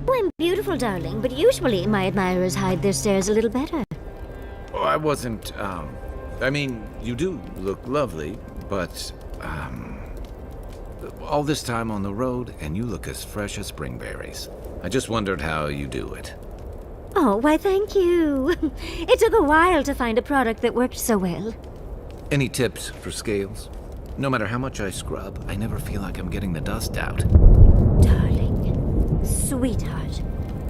Oh, I'm beautiful, darling, but usually my admirers hide their stares a little better. Oh, I wasn't, I mean, you do look lovely, but, all this time on the road, and you look as fresh as spring berries. I just wondered how you do it. Oh, why, thank you. It took a while to find a product that worked so well. Any tips for scales? No matter how much I scrub, I never feel like I'm getting the dust out. Darling, sweetheart,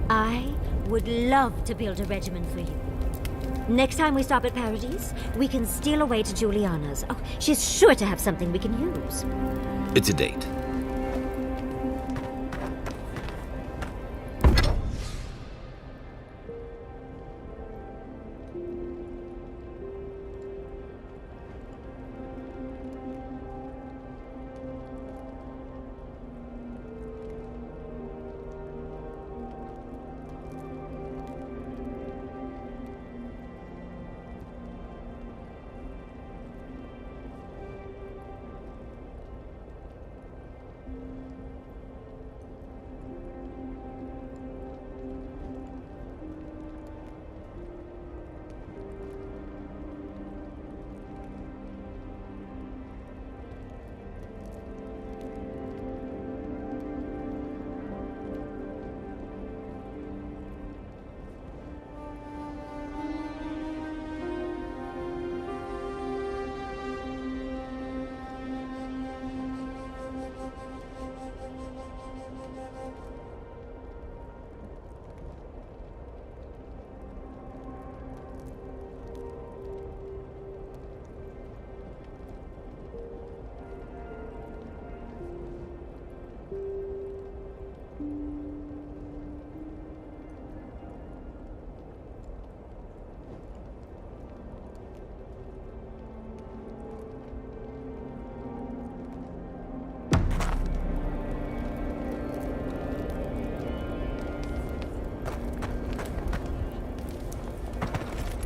I would love to build a regimen for you. Next time we stop at Paradise, we can steal away to Juliana's. Oh, she's sure to have something we can use. It's a date.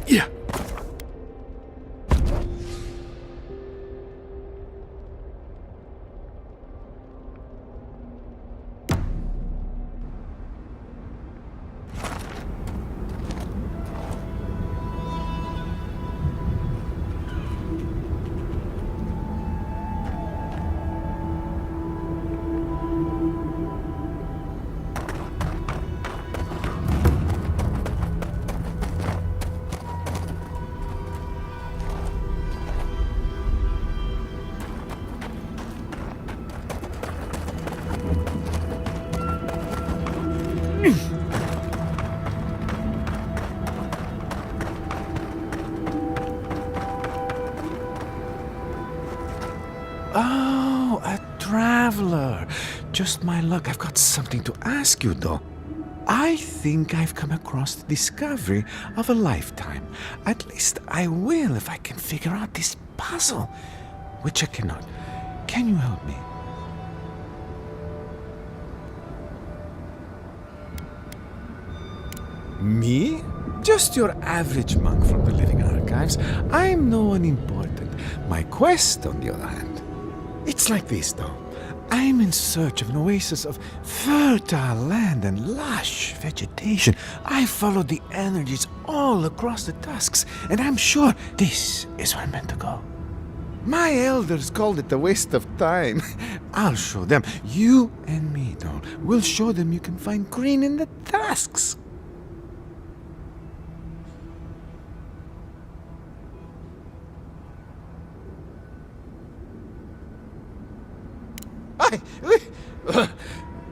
Yeah. Oh, a traveler. Just my luck. I've got something to ask you, though. I think I've come across the discovery of a lifetime. At least I will if I can figure out this puzzle, which I cannot. Can you help me? Me? Just your average monk from the Living Archives. I'm no one important. My quest, on the other hand, it's like this, though. I'm in search of an oasis of fertile land and lush vegetation. I follow the energies all across the tusks, and I'm sure this is where I'm meant to go. My elders called it a waste of time. I'll show them. You and me, though. We'll show them you can find green in the tusks.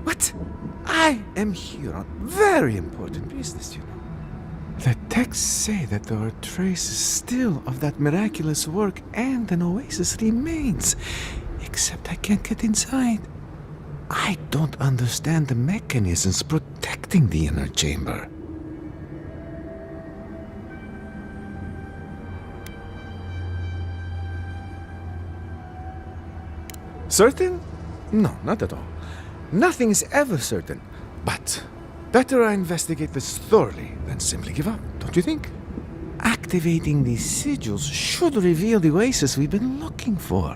What? I am here on very important business, you know. The texts say that there are traces still of that miraculous work and an oasis remains. Except I can't get inside. I don't understand the mechanisms protecting the inner chamber. Certain? No, not at all. Nothing is ever certain. But better I investigate this thoroughly than simply give up, don't you think? Activating these sigils should reveal the oasis we've been looking for.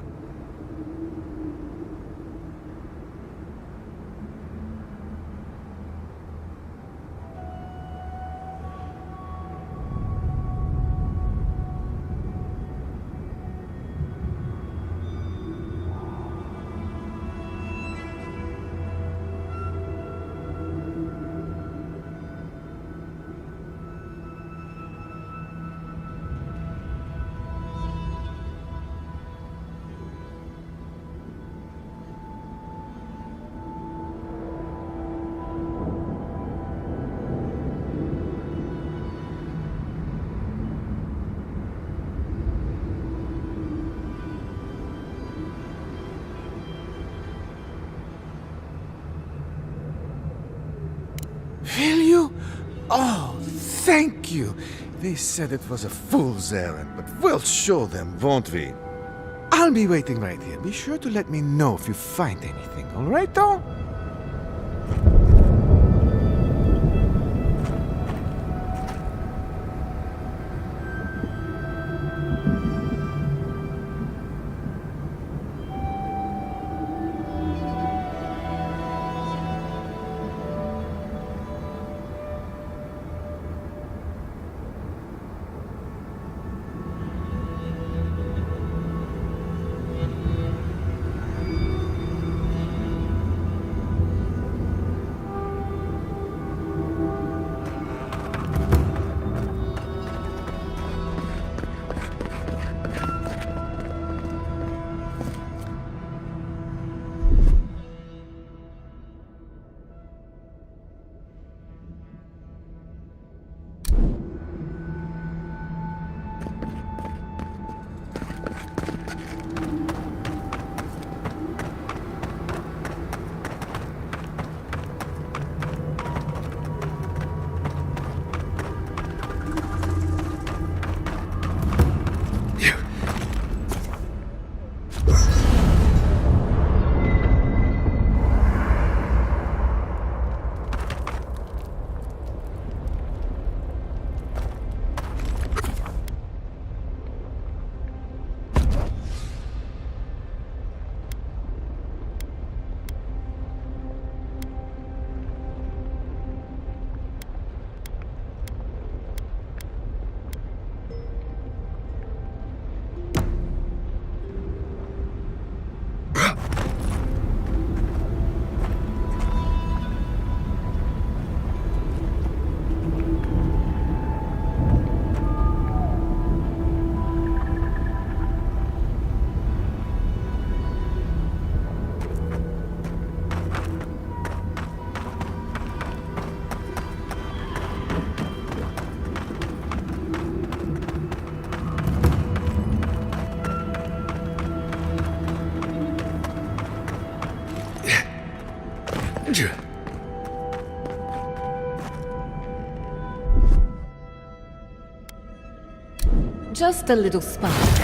Oh, thank you. They said it was a fool's errand, but we'll show them, won't we? I'll be waiting right here. Be sure to let me know if you find anything, all right, though? Just a little spark.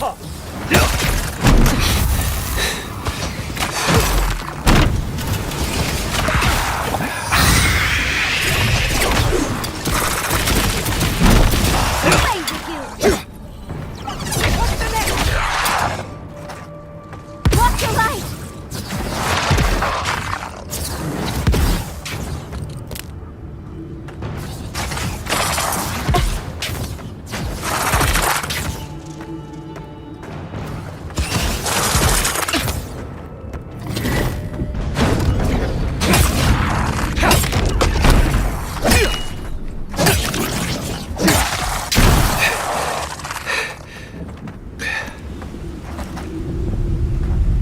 Watch your right!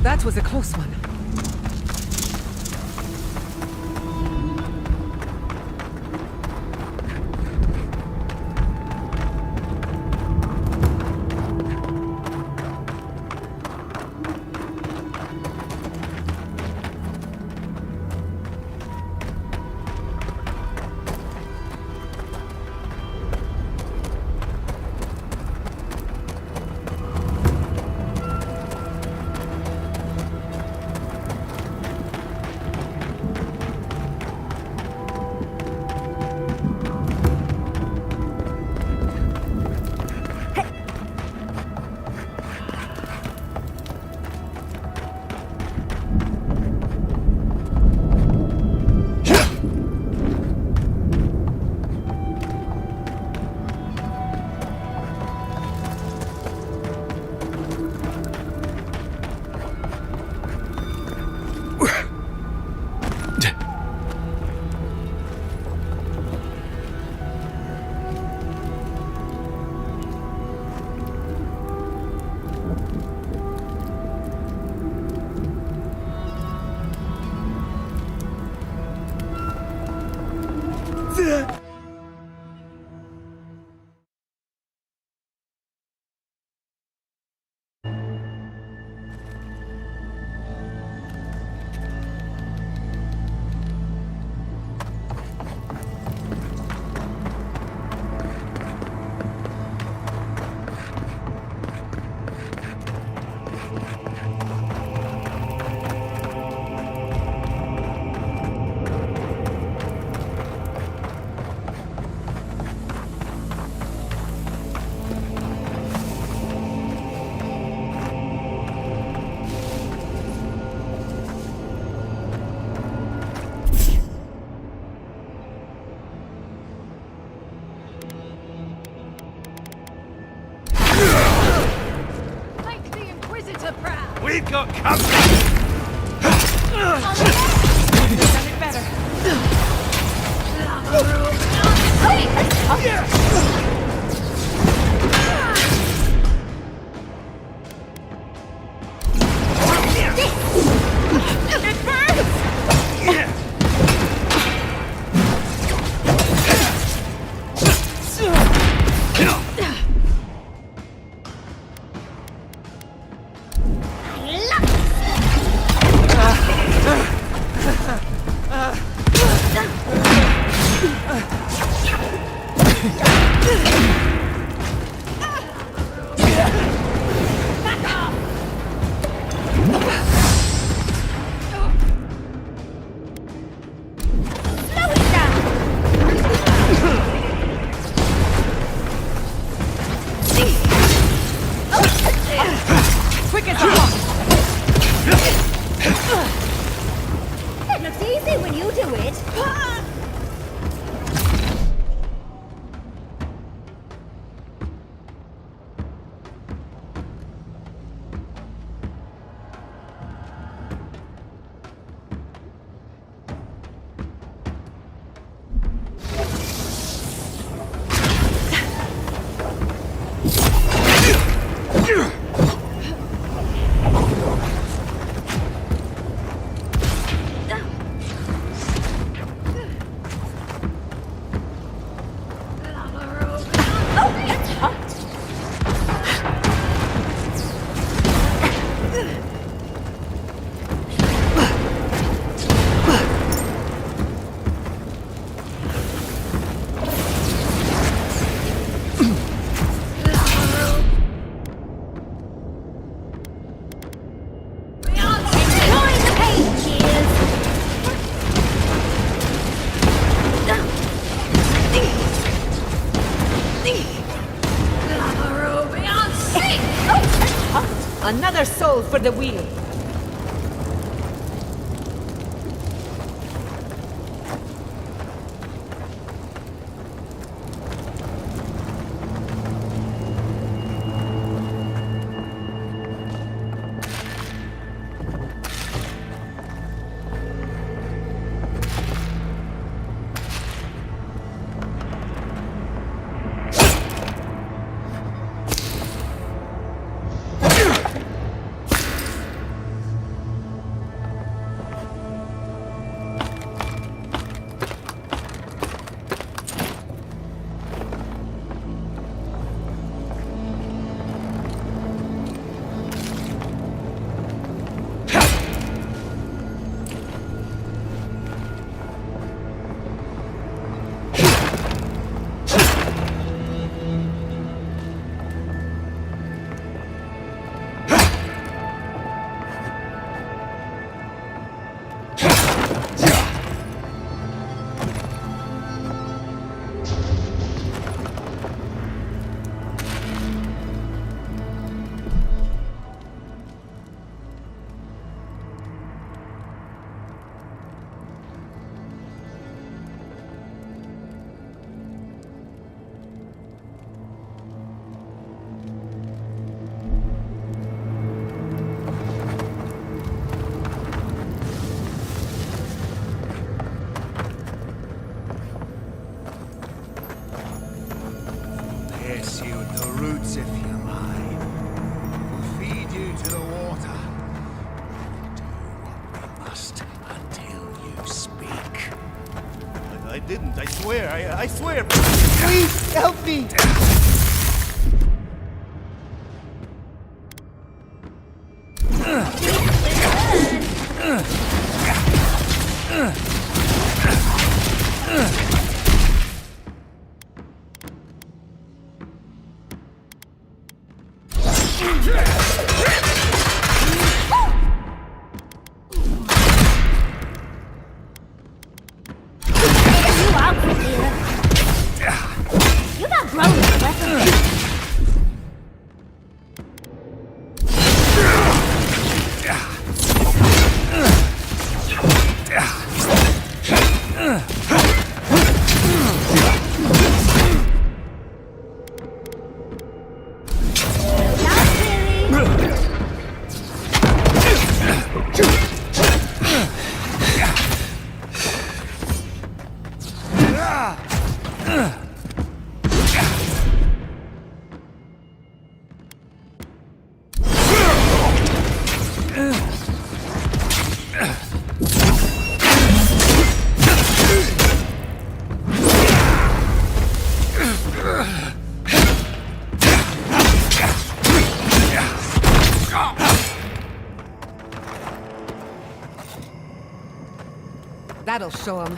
That was a close one. We've got company! It looks easy when you do it. Another soul for the wheel. Pierce you at the roots if you like. We'll feed you to the water. Do what we must until you speak. I didn't, I swear, I swear. Please help me! You out from here. You've outgrown your weapon. That'll show him.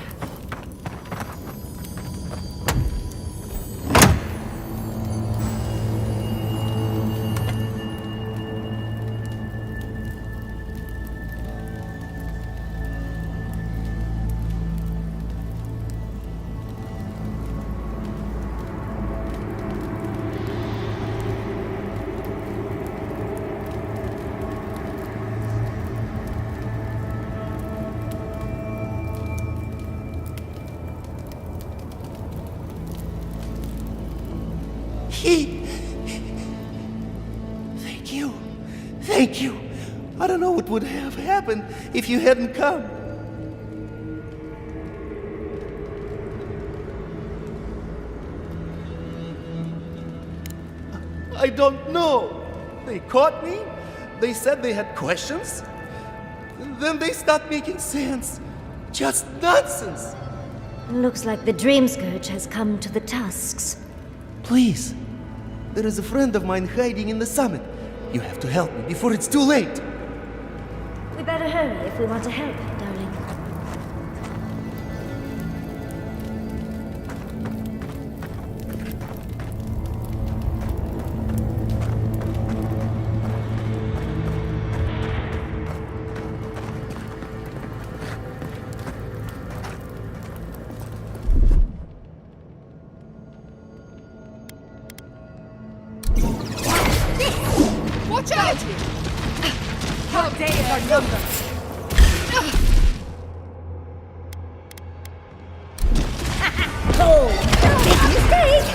Thank you. Thank you. I don't know what would have happened if you hadn't come. I don't know. They caught me. They said they had questions. Then they stopped making sense. Just nonsense. Looks like the Dream Scourge has come to the Tusks. Please. There is a friend of mine hiding in the summit. You have to help me before it's too late. We better hurry if we want to help, darling. Watch out! Your days are numbered. Big mistake!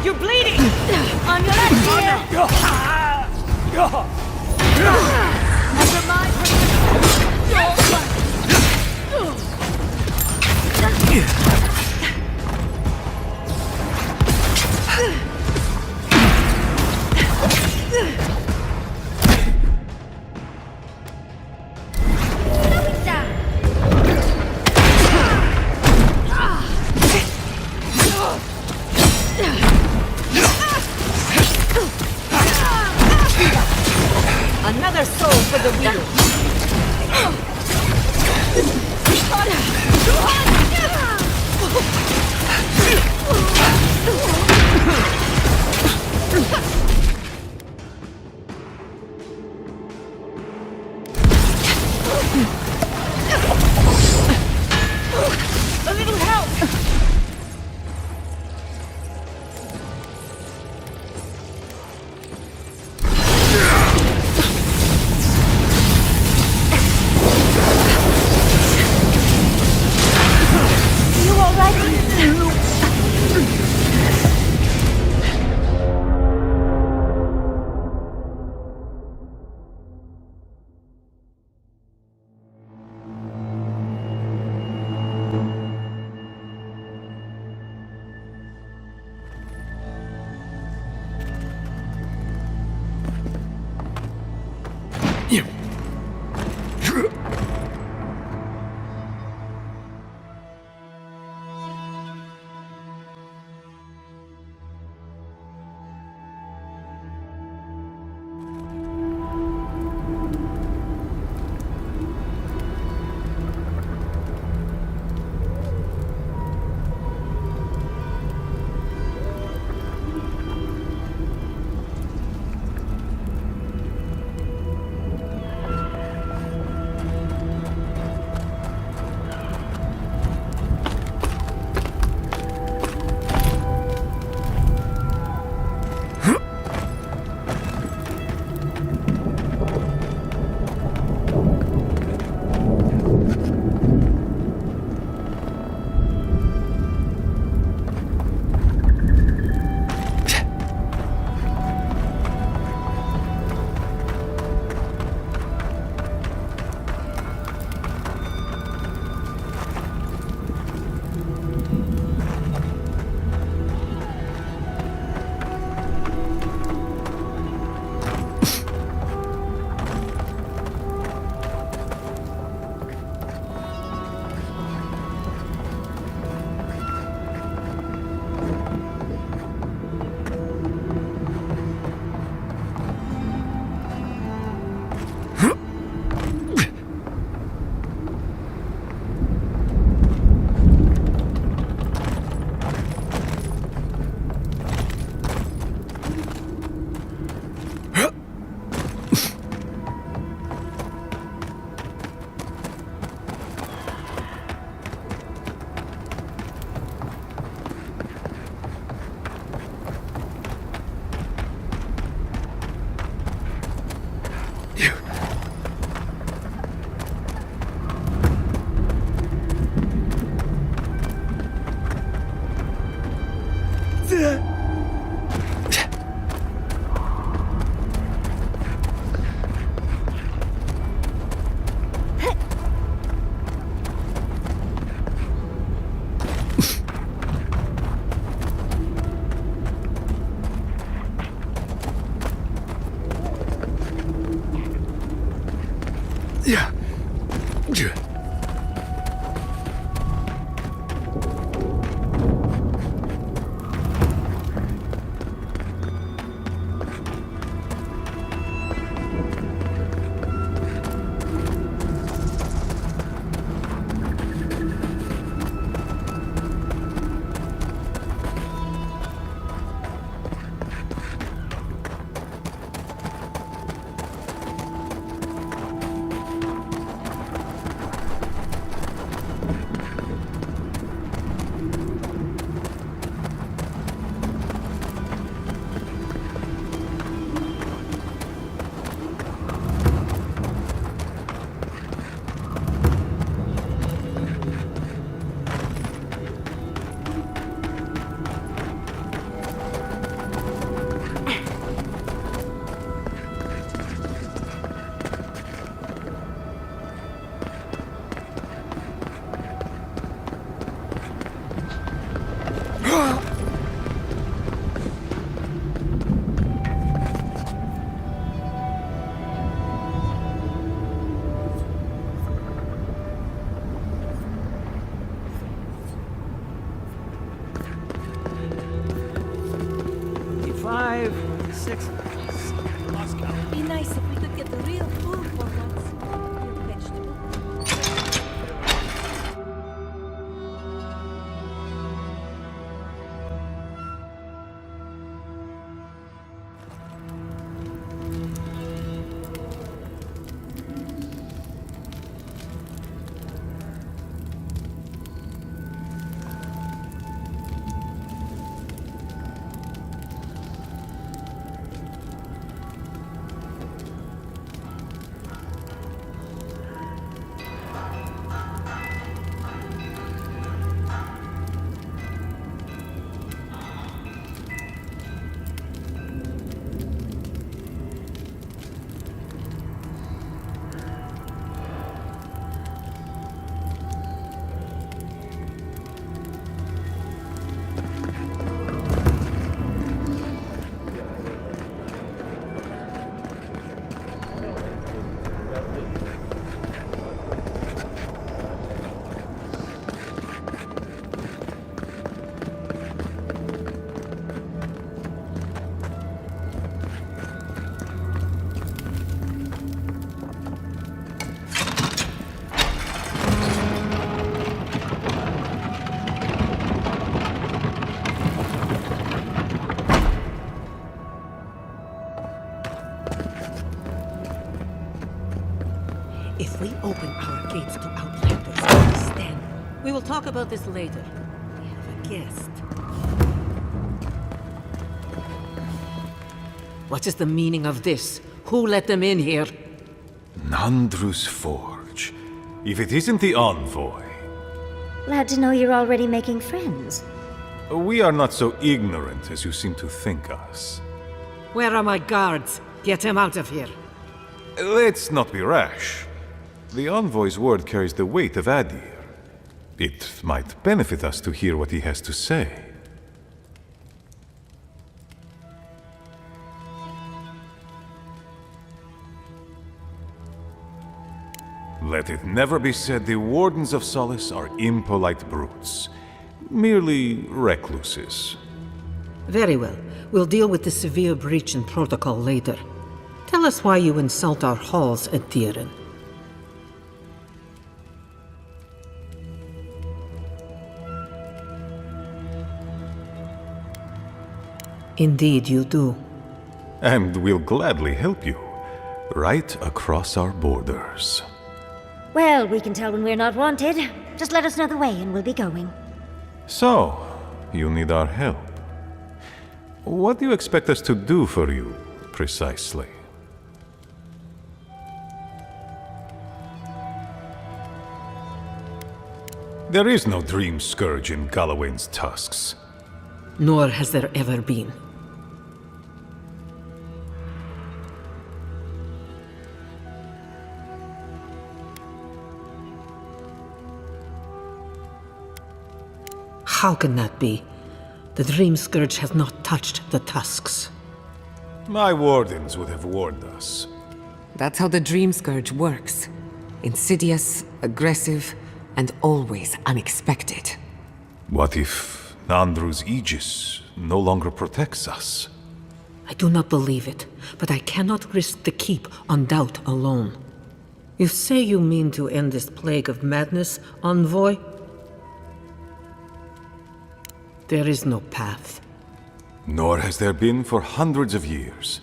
You're bleeding! On your left ear! Never mind. Another soul for the wheel. A little help! You all right? Yeah. Be nice if we could get the real food for once. Real vegetable. If we open our gates to outlanders, then we will talk about this later. We have a guest. What is the meaning of this? Who let them in here? Nandru's Forge. If it isn't the envoy. Glad to know you're already making friends. We are not so ignorant as you seem to think us. Where are my guards? Get him out of here. Let's not be rash. The envoy's word carries the weight of Adir. It might benefit us to hear what he has to say. Let it never be said the Wardens of Solace are impolite brutes. Merely recluses. Very well. We'll deal with the severe breach in protocol later. Tell us why you insult our halls at Dieren. Indeed you do. And we'll gladly help you. Right across our borders. Well, we can tell when we're not wanted. Just let us know the way and we'll be going. So, you need our help. What do you expect us to do for you, precisely? There is no Dream Scourge in Galawain's tusks. Nor has there ever been. How can that be? The Dream Scourge has not touched the tusks. My wardens would have warned us. That's how the Dream Scourge works. Insidious, aggressive, and always unexpected. What if Nandru's Aegis no longer protects us? I do not believe it, but I cannot risk the keep on doubt alone. You say you mean to end this plague of madness, Envoy? There is no path. Nor has there been for hundreds of years.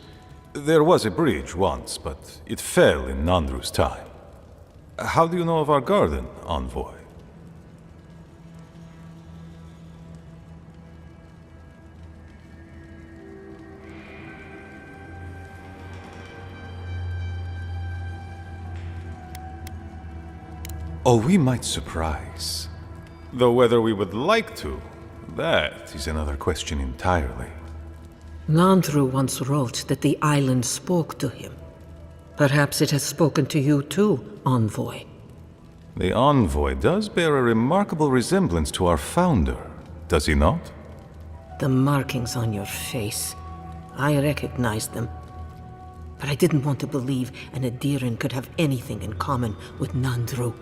There was a bridge once, but it fell in Nandru's time. How do you know of our garden, Envoy? Oh, we might surprise. Though whether we would like to, that is another question entirely. Nandru once wrote that the island spoke to him. Perhaps it has spoken to you too, Envoy. The Envoy does bear a remarkable resemblance to our founder, does he not? The markings on your face. I recognize them. But I didn't want to believe an Adiran could have anything in common with Nandru.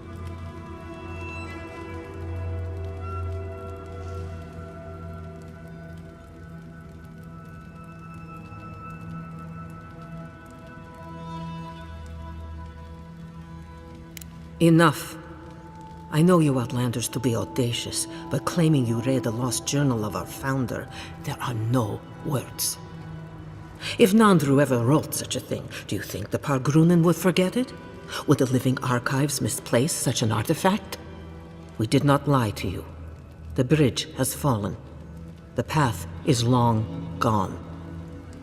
Enough. I know you Outlanders to be audacious, but claiming you read the lost journal of our founder, there are no words. If Nandru ever wrote such a thing, do you think the Pargrunen would forget it? Would the living archives misplace such an artifact? We did not lie to you. The bridge has fallen. The path is long gone.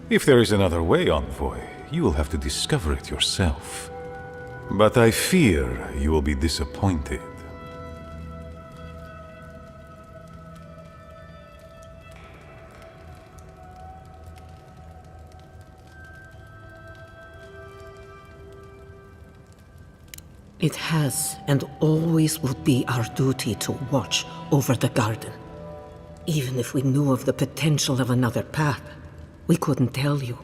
If there is another way, Envoy, you will have to discover it yourself. But I fear you will be disappointed. It has and always will be our duty to watch over the garden. Even if we knew of the potential of another path, we couldn't tell you.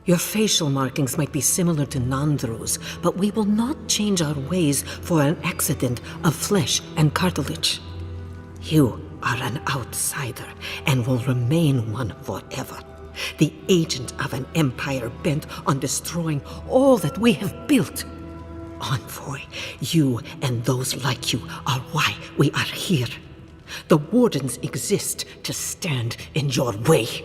Your facial markings might be similar to Nandru's, but we will not change our ways for an accident of flesh and cartilage. You are an outsider and will remain one forever. The agent of an empire bent on destroying all that we have built. Envoy, you and those like you are why we are here. The Wardens exist to stand in your way.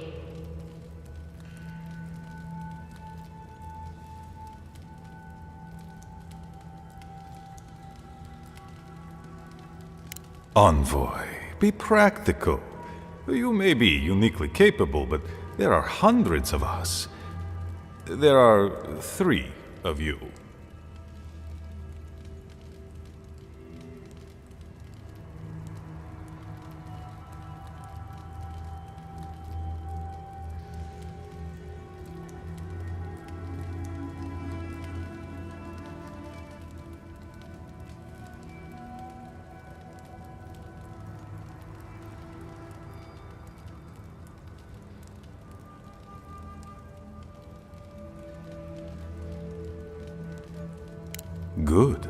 Envoy, be practical. You may be uniquely capable, but there are hundreds of us. There are 3 of you. Good.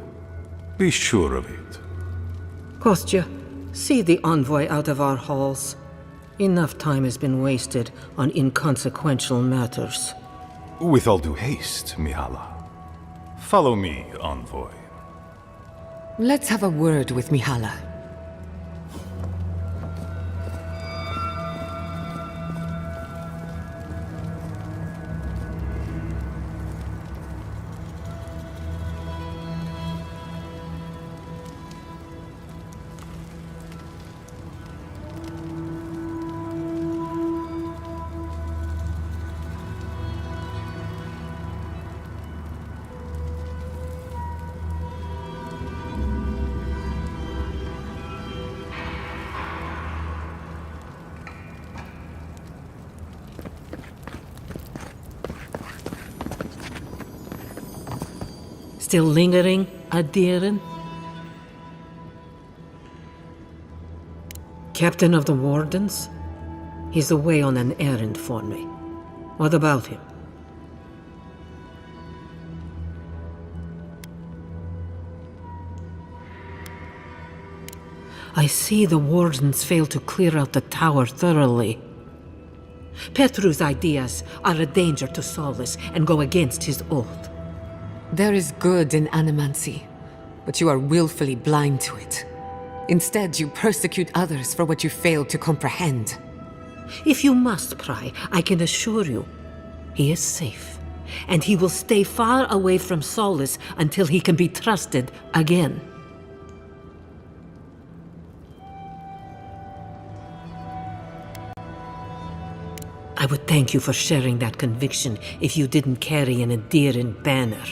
Be sure of it. Kostya, see the Envoy out of our halls. Enough time has been wasted on inconsequential matters. With all due haste, Mihala. Follow me, Envoy. Let's have a word with Mihala. Still lingering, Adiren? Captain of the Wardens? He's away on an errand for me. What about him? I see the Wardens failed to clear out the tower thoroughly. Petru's ideas are a danger to Solus and go against his oath. There is good in animancy, but you are willfully blind to it. Instead, you persecute others for what you failed to comprehend. If you must pry, I can assure you, he is safe, and he will stay far away from Solus until he can be trusted again. I would thank you for sharing that conviction if you didn't carry an Adiran banner.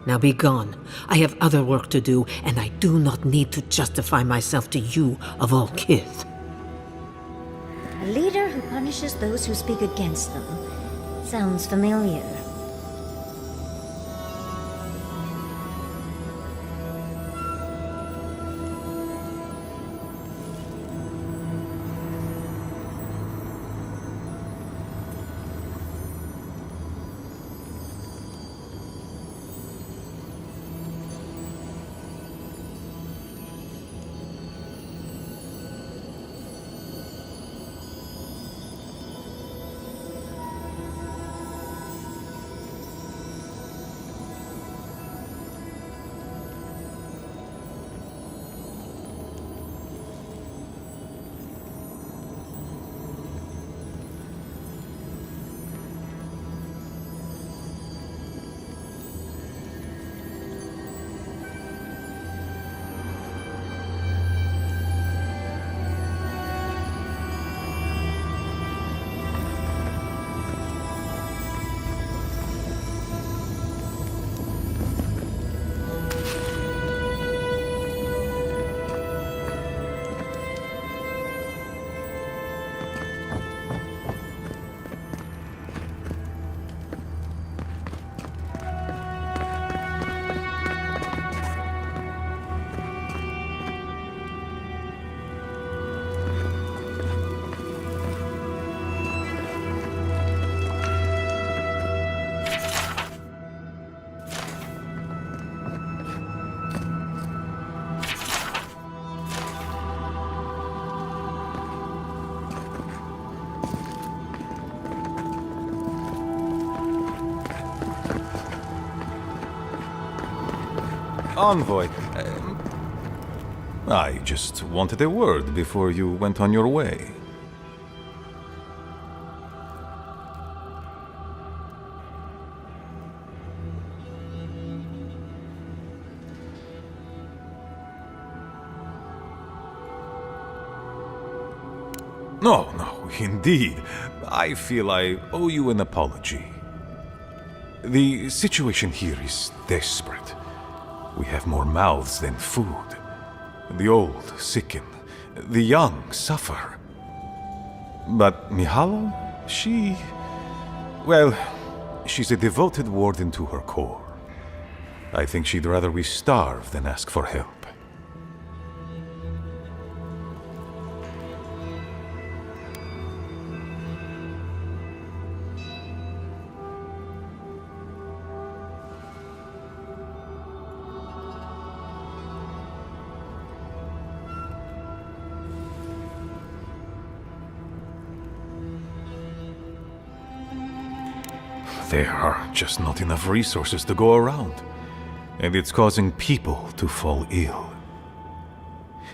Now be gone. I have other work to do, and I do not need to justify myself to you of all kith. A leader who punishes those who speak against them. Sounds familiar. Envoy, I just wanted a word before you went on your way. No, indeed. I feel I owe you an apology. The situation here is desperate. We have more mouths than food. The old sicken. The young suffer. But Mihala, she's a devoted warden to her core. I think she'd rather we starve than ask for help. There are just not enough resources to go around, and it's causing people to fall ill.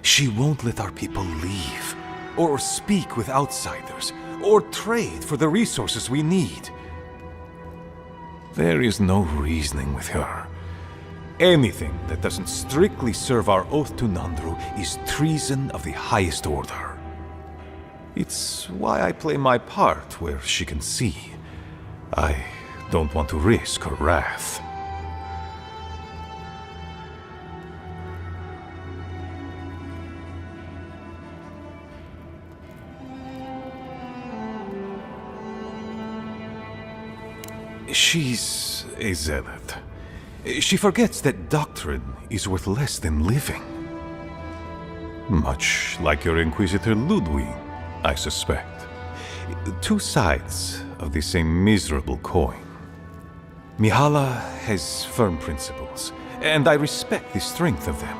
She won't let our people leave, or speak with outsiders, or trade for the resources we need. There is no reasoning with her. Anything that doesn't strictly serve our oath to Nandru is treason of the highest order. It's why I play my part where she can see. I don't want to risk her wrath. She's a zealot. She forgets that doctrine is worth less than living. Much like your Inquisitor Ludwig, I suspect. Two sides of the same miserable coin. Mihala has firm principles, and I respect the strength of them.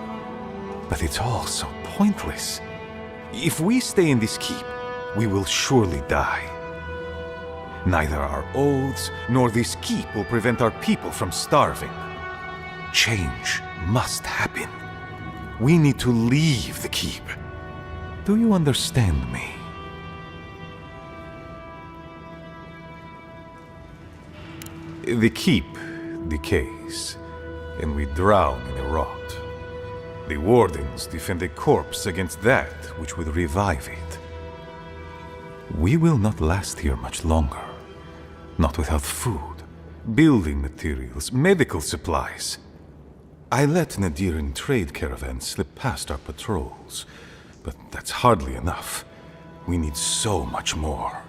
But it's all so pointless. If we stay in this keep, we will surely die. Neither our oaths nor this keep will prevent our people from starving. Change must happen. We need to leave the keep. Do you understand me? The keep decays, and we drown in a rot. The wardens defend a corpse against that which would revive it. We will not last here much longer. Not without food, building materials, medical supplies. I let Nadiran trade caravans slip past our patrols, but that's hardly enough. We need so much more.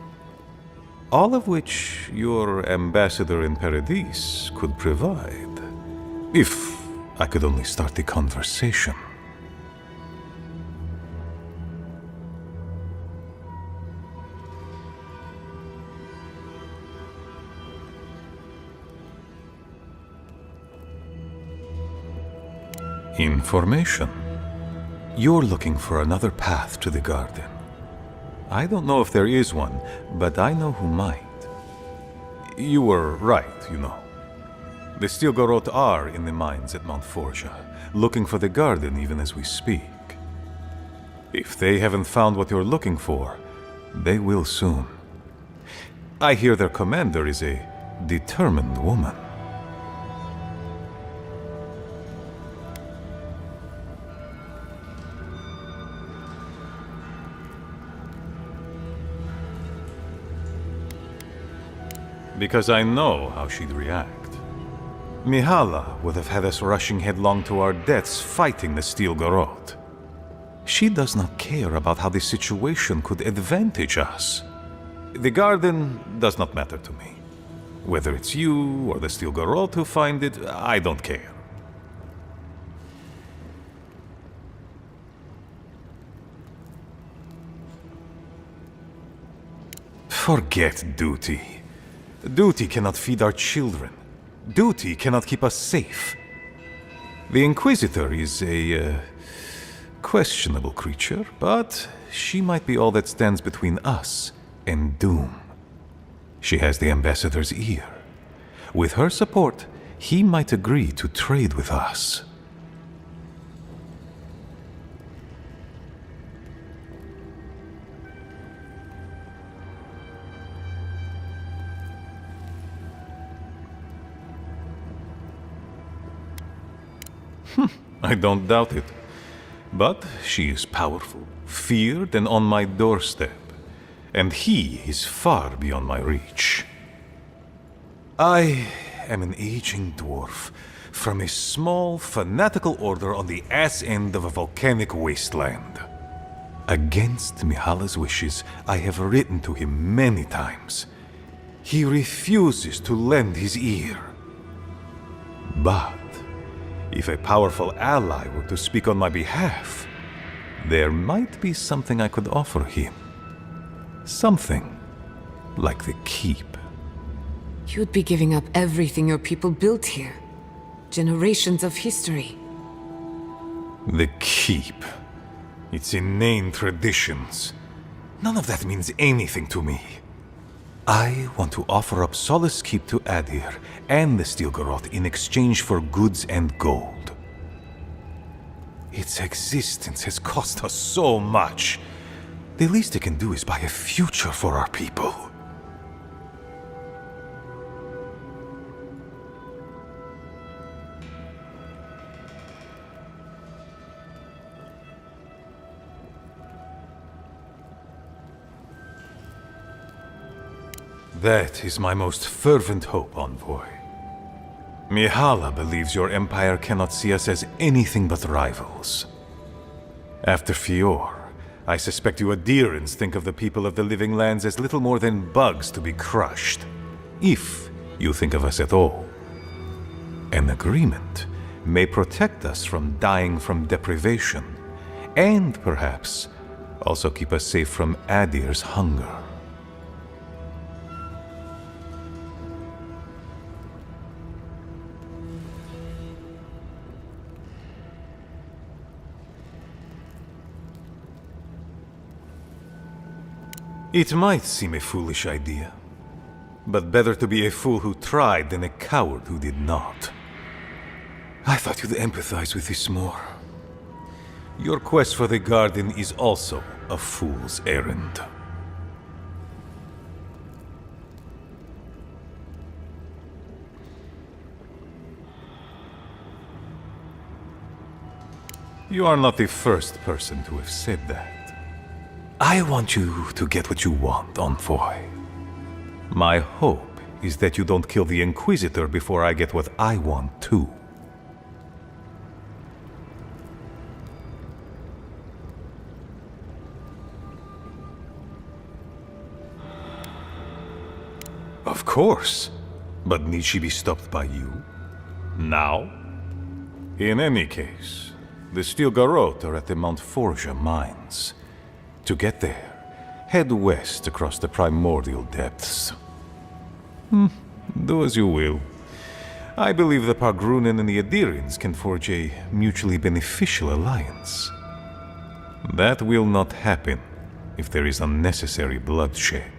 All of which your ambassador in Paradis could provide. If I could only start the conversation. Information. You're looking for another path to the garden. I don't know if there is one, but I know who might. You were right, you know. The Stilgarrote are in the mines at Mount Forja, looking for the garden even as we speak. If they haven't found what you're looking for, they will soon. I hear their commander is a determined woman. Because I know how she'd react. Mihala would have had us rushing headlong to our deaths fighting the Stilgarrote. She does not care about how the situation could advantage us. The garden does not matter to me. Whether it's you or the Stilgarrote who find it, I don't care. Forget duty. Duty cannot feed our children. Duty cannot keep us safe. The Inquisitor is a questionable creature, but she might be all that stands between us and doom. She has the Ambassador's ear. With her support, he might agree to trade with us. I don't doubt it. But she is powerful, feared, and on my doorstep. And he is far beyond my reach. I am an aging dwarf from a small, fanatical order on the ass end of a volcanic wasteland. Against Mihala's wishes, I have written to him many times. He refuses to lend his ear. But if a powerful ally were to speak on my behalf, there might be something I could offer him. Something like the keep. You'd be giving up everything your people built here. Generations of history. The keep. Its inane traditions. None of that means anything to me. I want to offer up Solace Keep to Adir and the Stilgarroth in exchange for goods and gold. Its existence has cost us so much. The least it can do is buy a future for our people. That is my most fervent hope, Envoy. Mihala believes your empire cannot see us as anything but rivals. After Fior, I suspect you Adirans think of the people of the Living Lands as little more than bugs to be crushed. If you think of us at all. An agreement may protect us from dying from deprivation, and perhaps also keep us safe from Adir's hunger. It might seem a foolish idea, but better to be a fool who tried than a coward who did not. I thought you'd empathize with this more. Your quest for the garden is also a fool's errand. You are not the first person to have said that. I want you to get what you want, Envoy. My hope is that you don't kill the Inquisitor before I get what I want too. Of course. But need she be stopped by you? Now? In any case, the Stilgarroth are at the Mount Forja mines. To get there, head west across the primordial depths. Do as you will. I believe the Pargrunen and the Adirans can forge a mutually beneficial alliance. That will not happen if there is unnecessary bloodshed.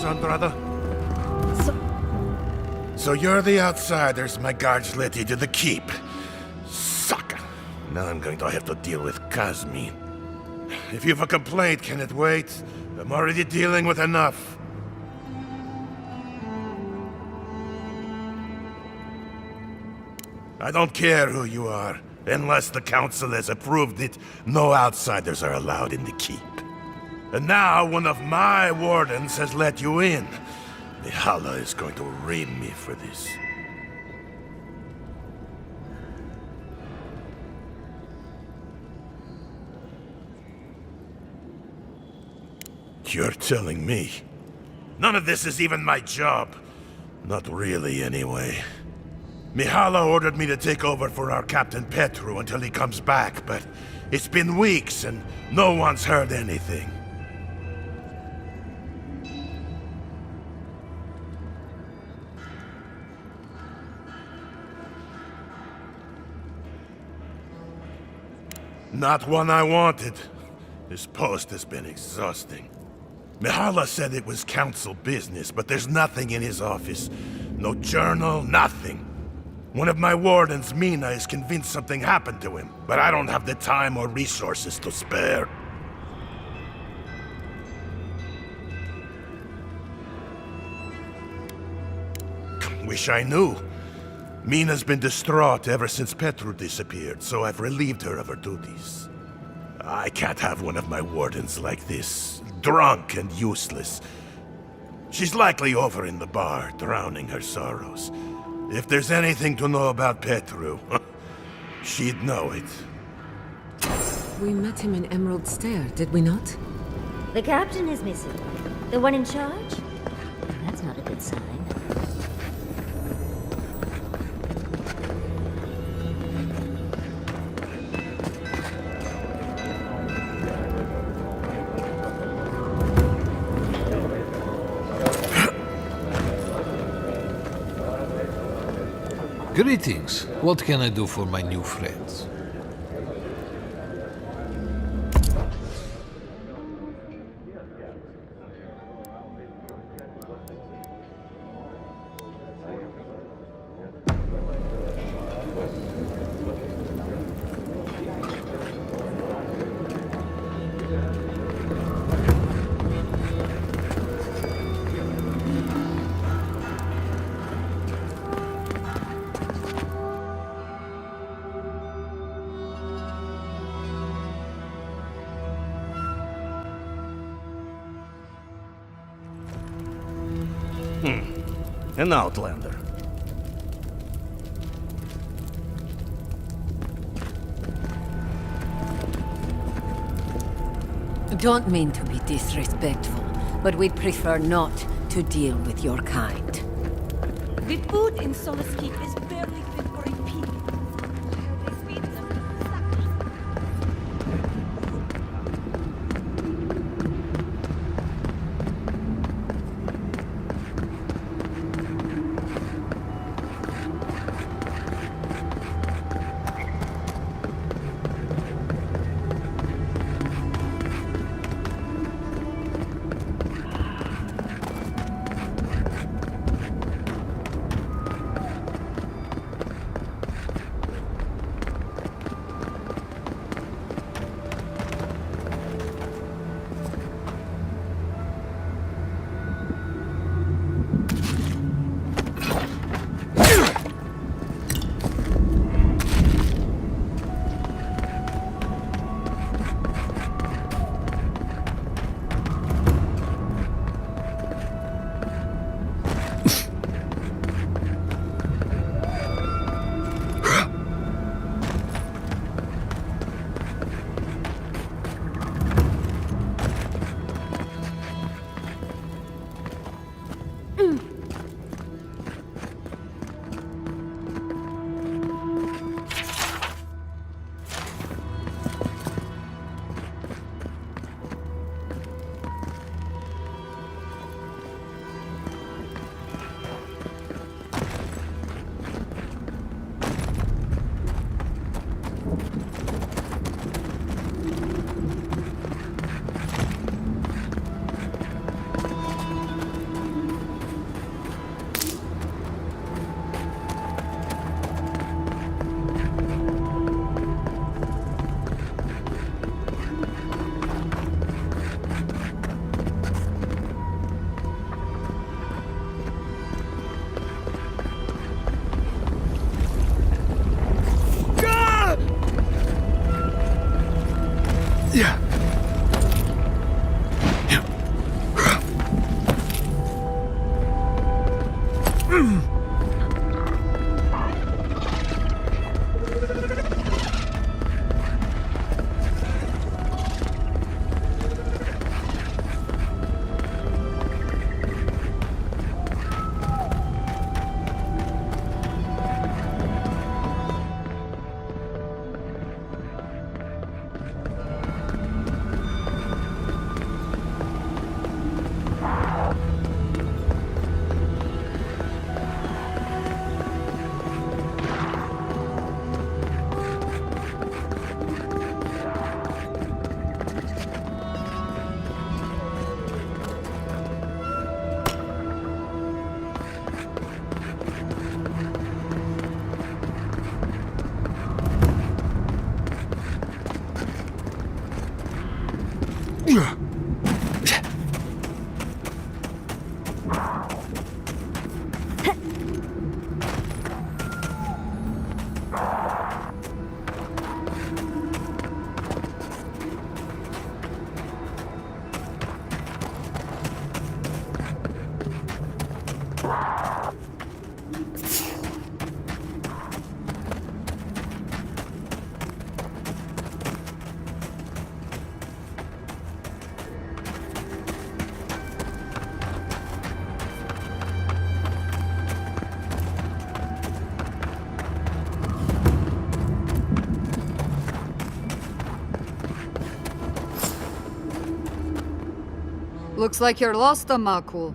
orders, Andrada? So you're the outsiders my guards led you to the keep. Sucker. Now I'm going to have to deal with Kazmin. If you've a complaint, can it wait? I'm already dealing with enough. I don't care who you are. Unless the council has approved it, no outsiders are allowed in the keep. And now one of my wardens has let you in. Mihala is going to ream me for this. You're telling me? None of this is even my job. Not really, anyway. Mihala ordered me to take over for our Captain Petru until he comes back, but it's been weeks and no one's heard anything. Not one I wanted. This post has been exhausting. Mihala said it was council business, but there's nothing in his office. No journal, nothing. One of my wardens, Mina, is convinced something happened to him, but I don't have the time or resources to spare. Wish I knew. Mina's been distraught ever since Petru disappeared, so I've relieved her of her duties. I can't have one of my wardens like this, drunk and useless. She's likely over in the bar, drowning her sorrows. If there's anything to know about Petru, she'd know it. We met him in Emerald Stair, did we not? The captain is missing. The one in charge? That's not a good sign. Greetings. What can I do for my new friends? An outlander. Don't mean to be disrespectful, but we'd prefer not to deal with your kind. The food in Solace Keep is barely fit for a pig. Looks like you're lost, Amakul.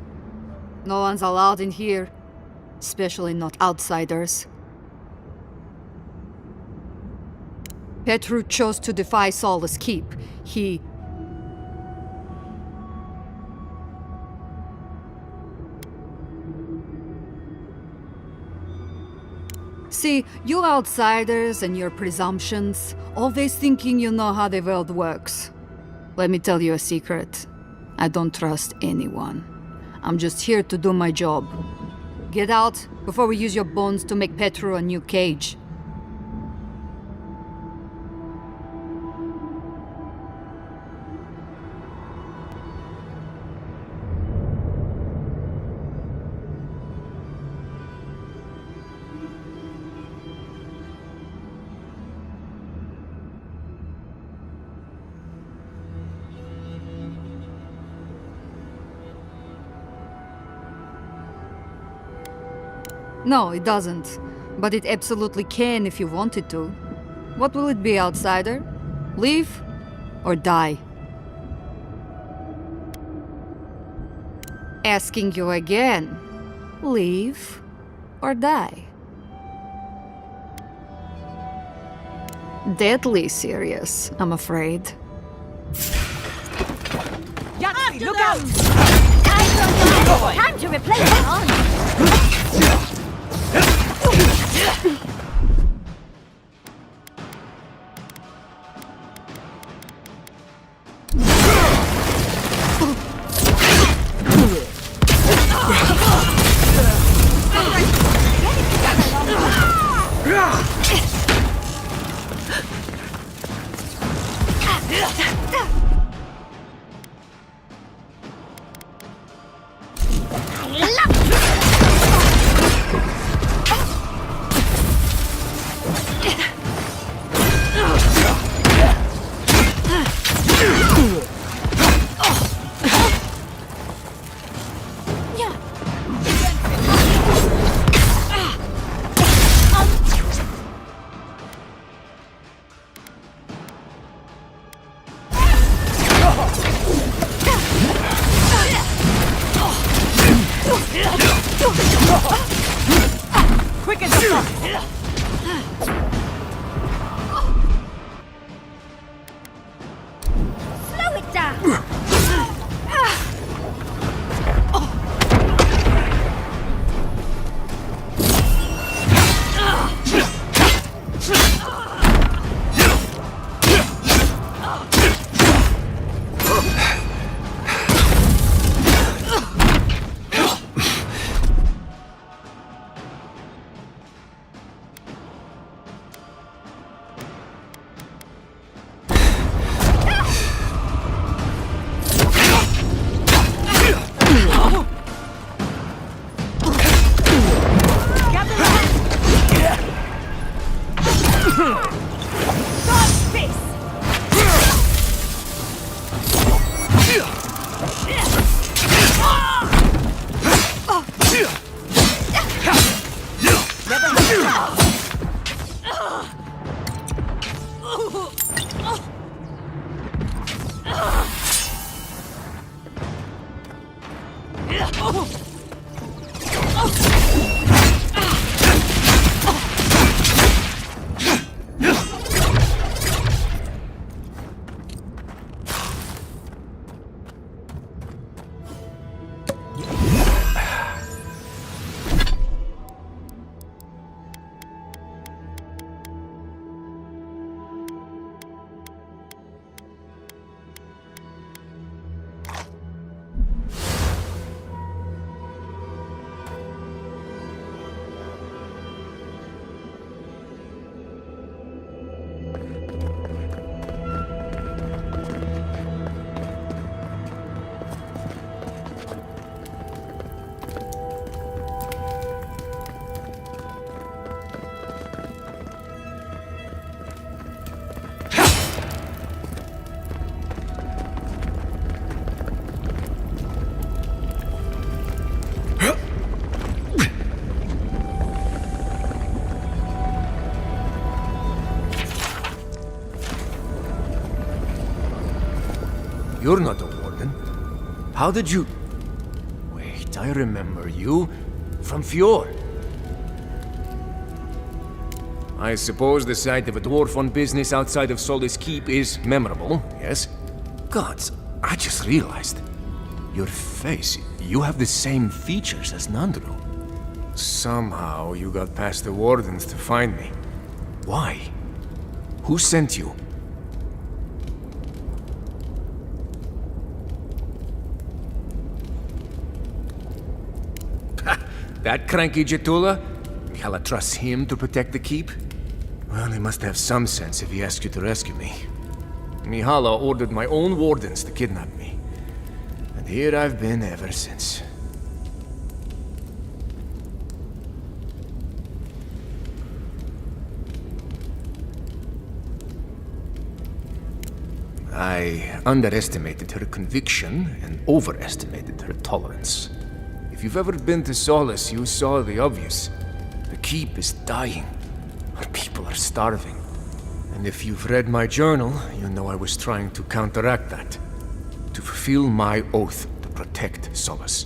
No one's allowed in here. Especially not outsiders. Petru chose to defy Solace Keep. He... See, you outsiders and your presumptions, always thinking you know how the world works. Let me tell you a secret. I don't trust anyone. I'm just here to do my job. Get out before we use your bones to make Petru a new cage. No, it doesn't. But it absolutely can if you wanted to. What will it be, outsider? Leave or die? Asking you again. Leave or die? Deadly serious, I'm afraid. Yahtzee, look out! Time to replace the arm! Quick as a fox! Slow it down! You're not a warden. How did you... Wait, I remember you. From Fjord. I suppose the sight of a dwarf on business outside of Solace Keep is memorable, yes? Gods, I just realized. Your face, you have the same features as Nandru. Somehow you got past the wardens to find me. Why? Who sent you? That cranky Jetula? Mihala trusts him to protect the keep? Well, he must have some sense if he asked you to rescue me. Mihala ordered my own wardens to kidnap me. And here I've been ever since. I underestimated her conviction and overestimated her tolerance. If you've ever been to Solace, you saw the obvious. The keep is dying. Our people are starving. And if you've read my journal, you know I was trying to counteract that. To fulfill my oath to protect Solace.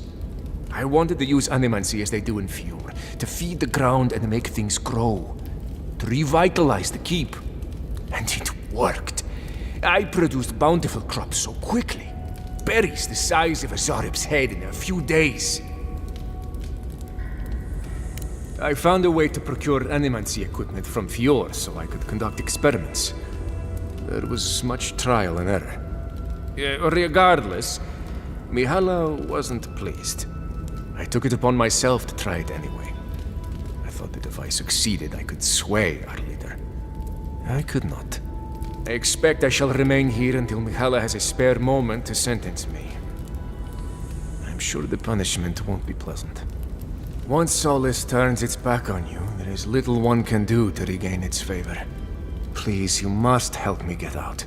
I wanted to use animancy as they do in Fjord, to feed the ground and make things grow. To revitalize the keep. And it worked. I produced bountiful crops so quickly. Berries the size of a Zarib's head in a few days. I found a way to procure animancy equipment from Fjord so I could conduct experiments. There was much trial and error. Regardless, Mihala wasn't pleased. I took it upon myself to try it anyway. I thought that if I succeeded, I could sway our leader. I could not. I expect I shall remain here until Mihala has a spare moment to sentence me. I'm sure the punishment won't be pleasant. Once Solace turns its back on you, there is little one can do to regain its favor. Please, you must help me get out.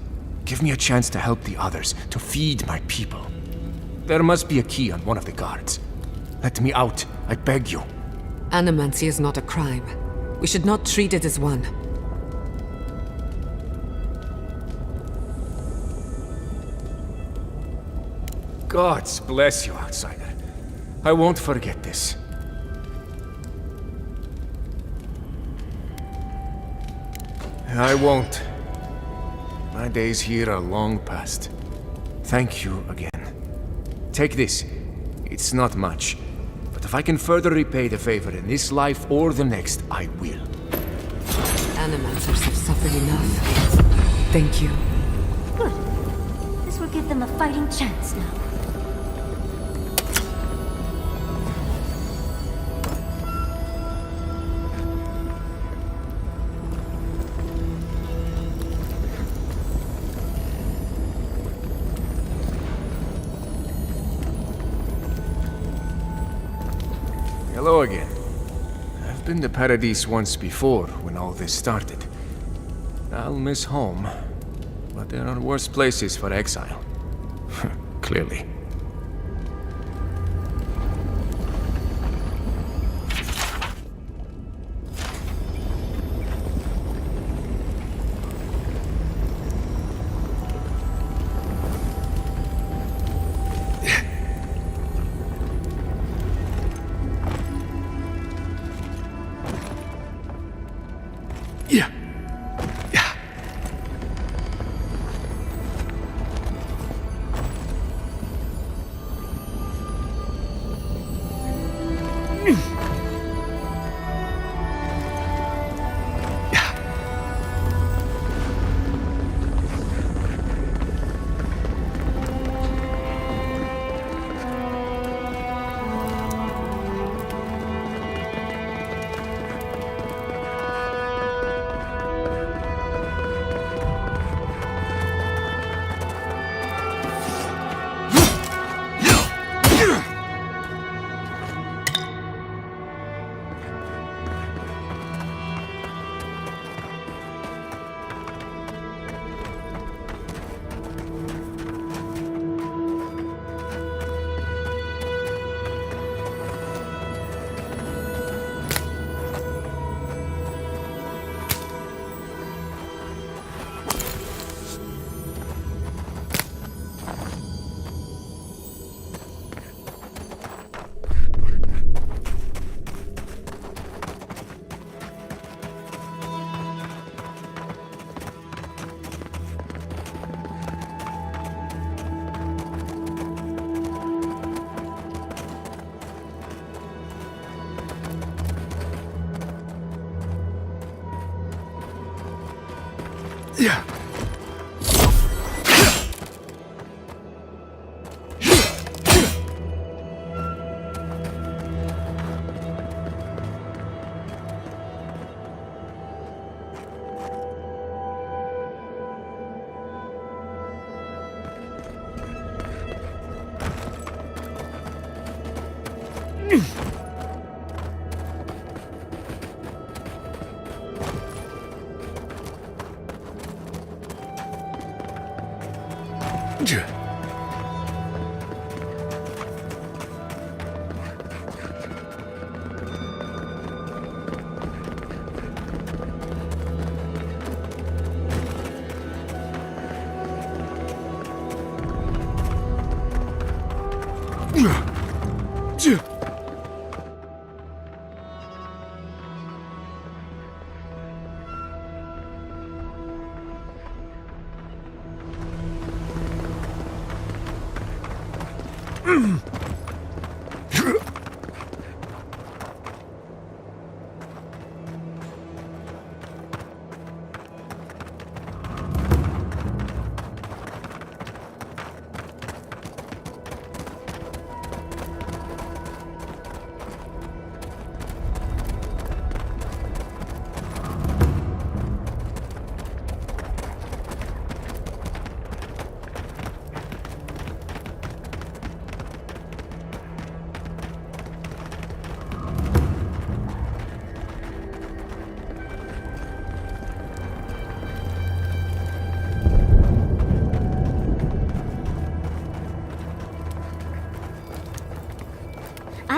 Give me a chance to help the others, to feed my people. There must be a key on one of the guards. Let me out, I beg you. Animancy is not a crime. We should not treat it as one. Gods bless you, outsider. I won't forget this. I won't. My days here are long past. Thank you again. Take this. It's not much. But if I can further repay the favor in this life or the next, I will. Animancers have suffered enough. Thank you. Good. This will give them a fighting chance now. Hello again. I've been to Paradise once before, when all this started. I'll miss home, but there are worse places for exile. Clearly.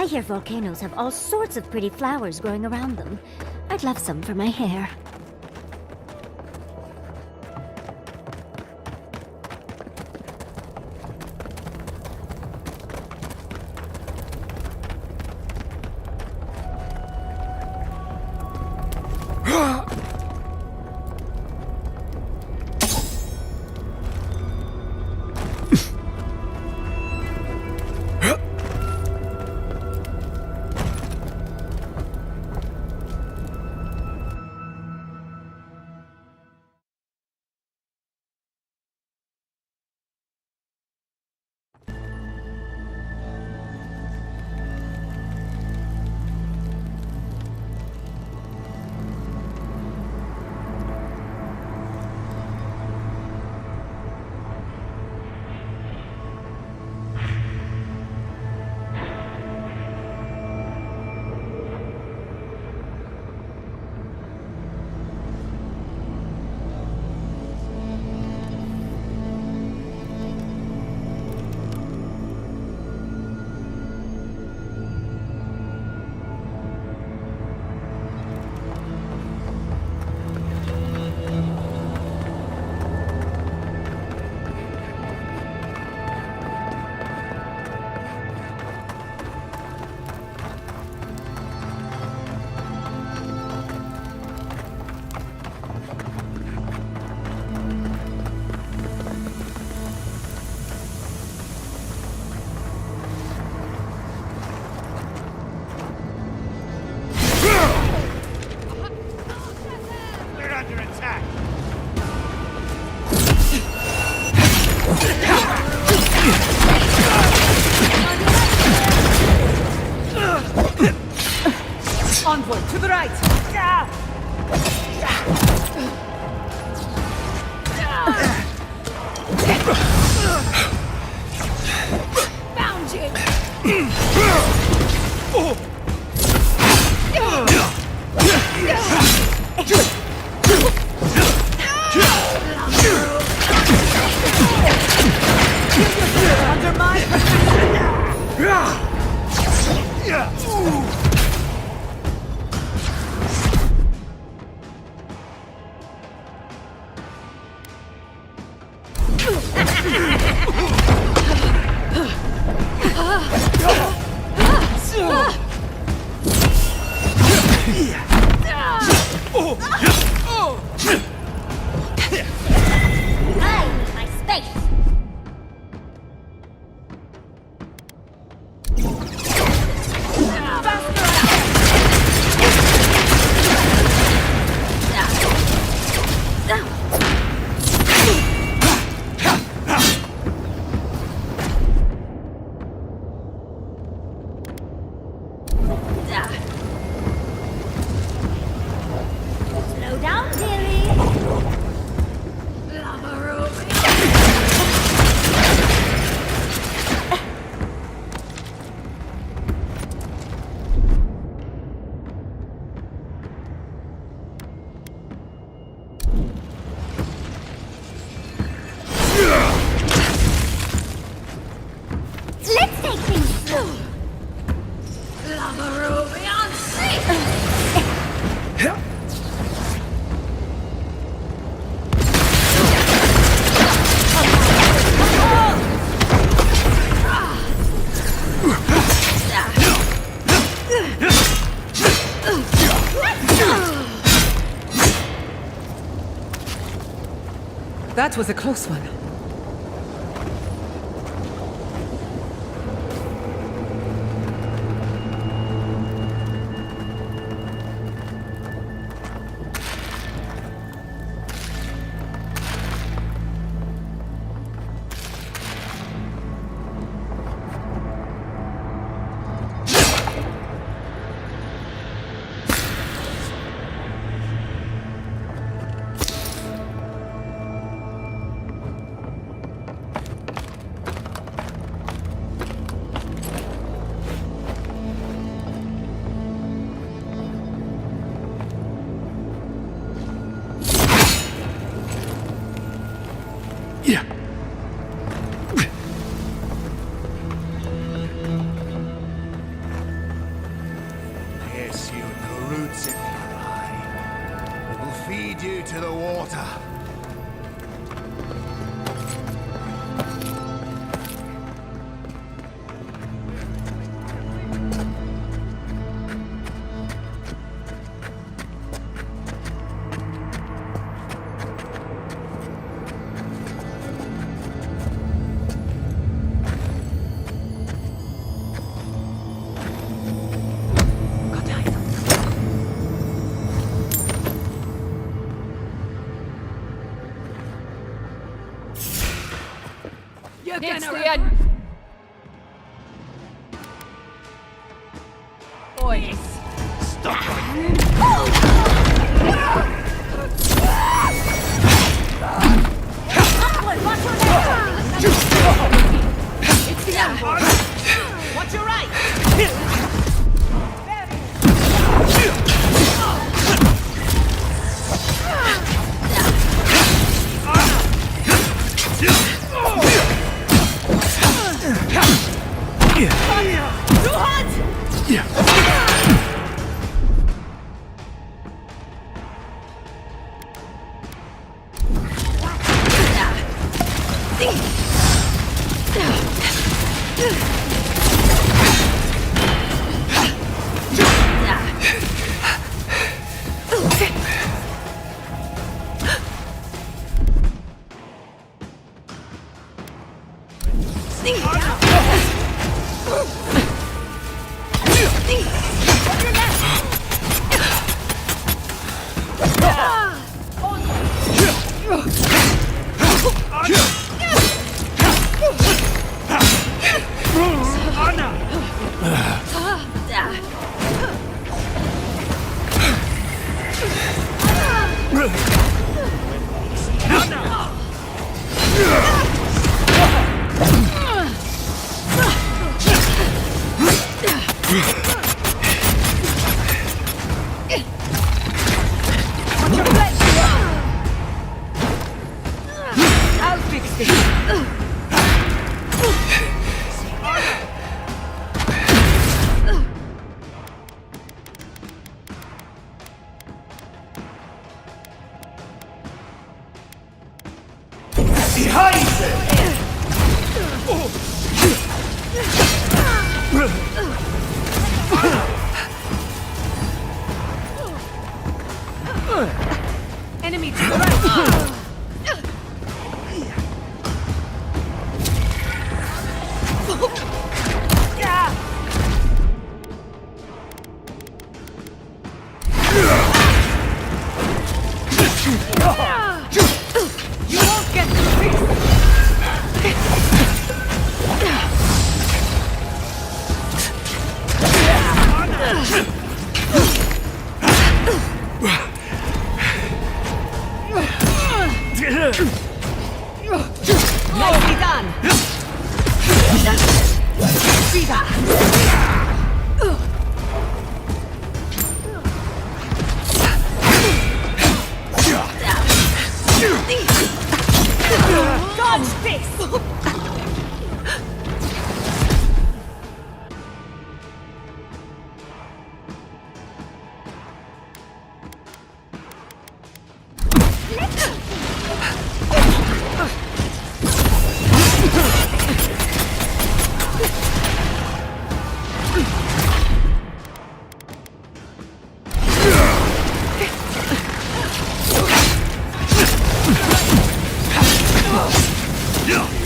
I hear volcanoes have all sorts of pretty flowers growing around them. I'd love some for my hair. Envoy, to the right! Found you! Under my That was a close one. Pierce you at the roots if you like. We'll feed you to the water. It's the end. Boys. It's the ambush! Watch your right! I'll fix this. Enemy to the right. You won't get Nicely done. See that? Dodge this! Help!